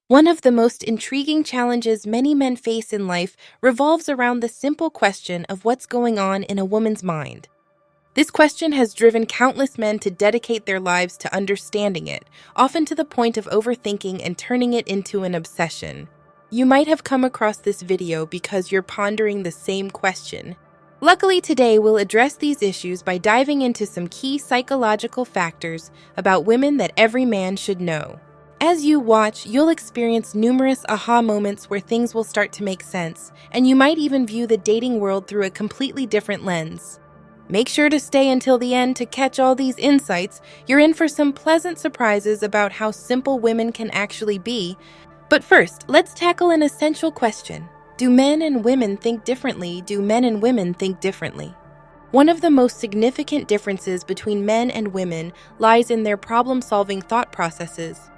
One of the most intriguing challenges many men face in life revolves around the simple question of what's going on in a woman's mind. This question has driven countless men to dedicate their lives to understanding it, often to the point of overthinking and turning it into an obsession. You might have come across this video because you're pondering the same question. Luckily, today we'll address these issues by diving into some key psychological factors about women that every man should know. As you watch, you'll experience numerous aha moments where things will start to make sense, and you might even view the dating world through a completely different lens. Make sure to stay until the end to catch all these insights. You're in for some pleasant surprises about how simple women can actually be. But first, let's tackle an essential question. Do men and women think differently? Do men and women think differently? One of the most significant differences between men and women lies in their problem-solving thought processes.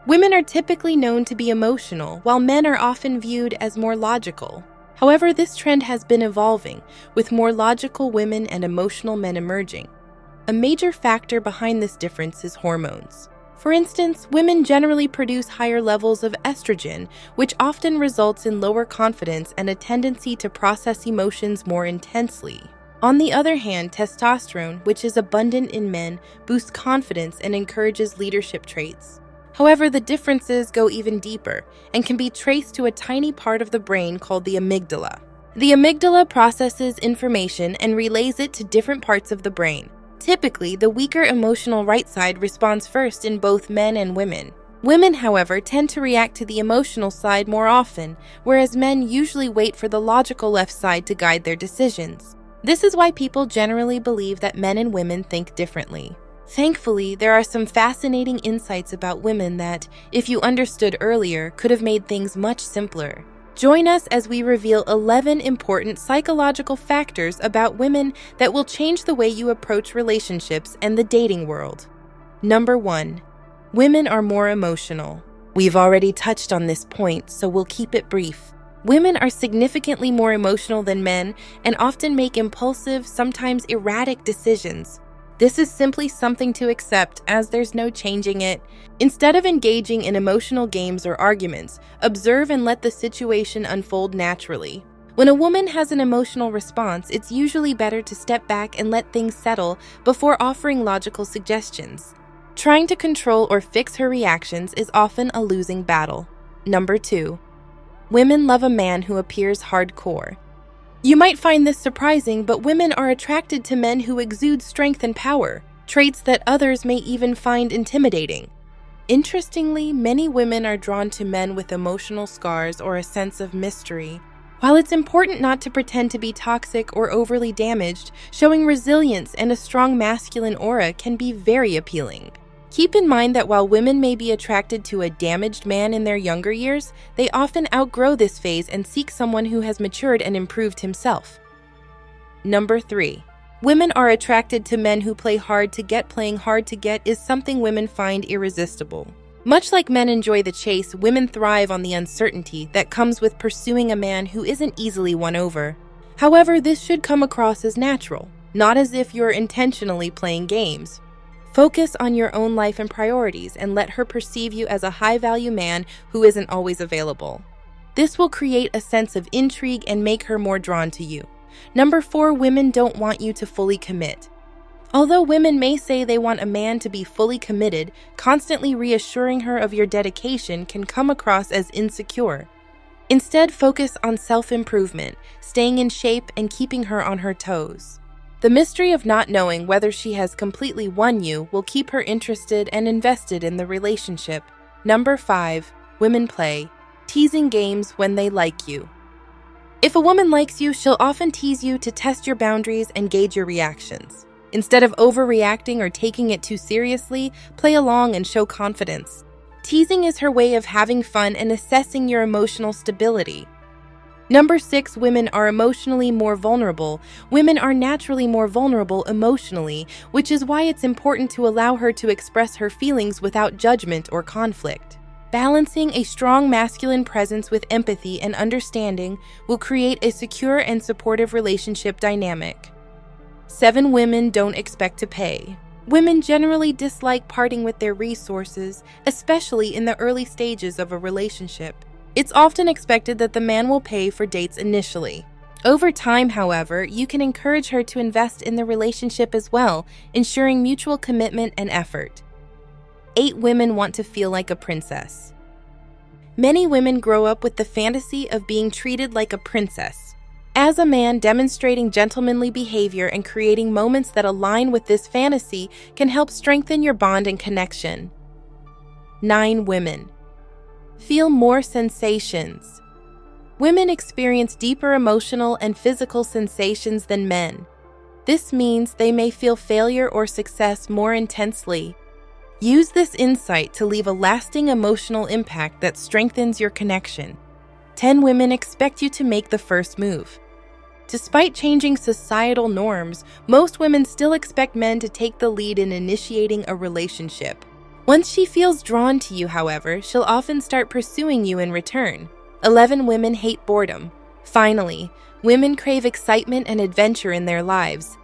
Women are typically known to be emotional, while men are often viewed as more logical. However, this trend has been evolving, with more logical women and emotional men emerging. A major factor behind this difference is hormones. For instance, women generally produce higher levels of estrogen, which often results in lower confidence and a tendency to process emotions more intensely. On the other hand, testosterone, which is abundant in men, boosts confidence and encourages leadership traits. However, the differences go even deeper and can be traced to a tiny part of the brain called the amygdala. The amygdala processes information and relays it to different parts of the brain. Typically, the weaker emotional right side responds first in both men and women. Women, however, tend to react to the emotional side more often, whereas men usually wait for the logical left side to guide their decisions. This is why people generally believe that men and women think differently. Thankfully, there are some fascinating insights about women that, if you understood earlier, could have made things much simpler. Join us as we reveal 11 important psychological factors about women that will change the way you approach relationships and the dating world. Number 1. Women are more emotional. We've already touched on this point, so we'll keep it brief. Women are significantly more emotional than men and often make impulsive, sometimes erratic decisions. This is simply something to accept, as there's no changing it. Instead of engaging in emotional games or arguments, observe and let the situation unfold naturally. When a woman has an emotional response, it's usually better to step back and let things settle before offering logical suggestions. Trying to control or fix her reactions is often a losing battle. Number 2. Women love a man who appears hardcore. You might find this surprising, but women are attracted to men who exude strength and power, traits that others may even find intimidating. Interestingly, many women are drawn to men with emotional scars or a sense of mystery. While it's important not to pretend to be toxic or overly damaged, showing resilience and a strong masculine aura can be very appealing. Keep in mind that while women may be attracted to a damaged man in their younger years, they often outgrow this phase and seek someone who has matured and improved himself. Number 3. Women are attracted to men who play hard to get. Playing hard to get is something women find irresistible. Much like men enjoy the chase, women thrive on the uncertainty that comes with pursuing a man who isn't easily won over. However, this should come across as natural, not as if you're intentionally playing games. Focus on your own life and priorities and let her perceive you as a high-value man who isn't always available. This will create a sense of intrigue and make her more drawn to you. Number 4, women don't want you to fully commit. Although women may say they want a man to be fully committed, constantly reassuring her of your dedication can come across as insecure. Instead, focus on self-improvement, staying in shape, and keeping her on her toes. The mystery of not knowing whether she has completely won you will keep her interested and invested in the relationship. Number 5. Women play teasing games when they like you. If a woman likes you, she'll often tease you to test your boundaries and gauge your reactions. Instead of overreacting or taking it too seriously, play along and show confidence. Teasing is her way of having fun and assessing your emotional stability. Number 6, women are emotionally more vulnerable. Women are naturally more vulnerable emotionally, which is why it's important to allow her to express her feelings without judgment or conflict. Balancing a strong masculine presence with empathy and understanding will create a secure and supportive relationship dynamic. 7, women don't expect to pay. Women generally dislike parting with their resources, especially in the early stages of a relationship. It's often expected that the man will pay for dates initially. Over time, however, you can encourage her to invest in the relationship as well, ensuring mutual commitment and effort. 8 women want to feel like a princess. Many women grow up with the fantasy of being treated like a princess. As a man, demonstrating gentlemanly behavior and creating moments that align with this fantasy can help strengthen your bond and connection. 9 women feel more sensations. Women experience deeper emotional and physical sensations than men. This means they may feel failure or success more intensely. Use this insight to leave a lasting emotional impact that strengthens your connection. 10 women expect you to make the first move. Despite changing societal norms, most women still expect men to take the lead in initiating a relationship. Once she feels drawn to you, however, she'll often start pursuing you in return. 11 women hate boredom. Finally, women crave excitement and adventure in their lives.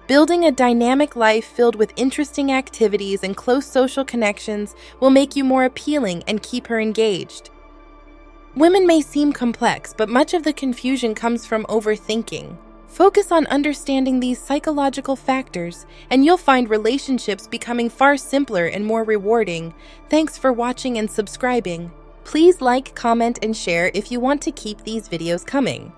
Building a dynamic life filled with interesting activities and close social connections will make you more appealing and keep her engaged. Women may seem complex, but much of the confusion comes from overthinking. Focus on understanding these psychological factors, and you'll find relationships becoming far simpler and more rewarding. Thanks for watching and subscribing. Please like, comment, and share if you want to keep these videos coming.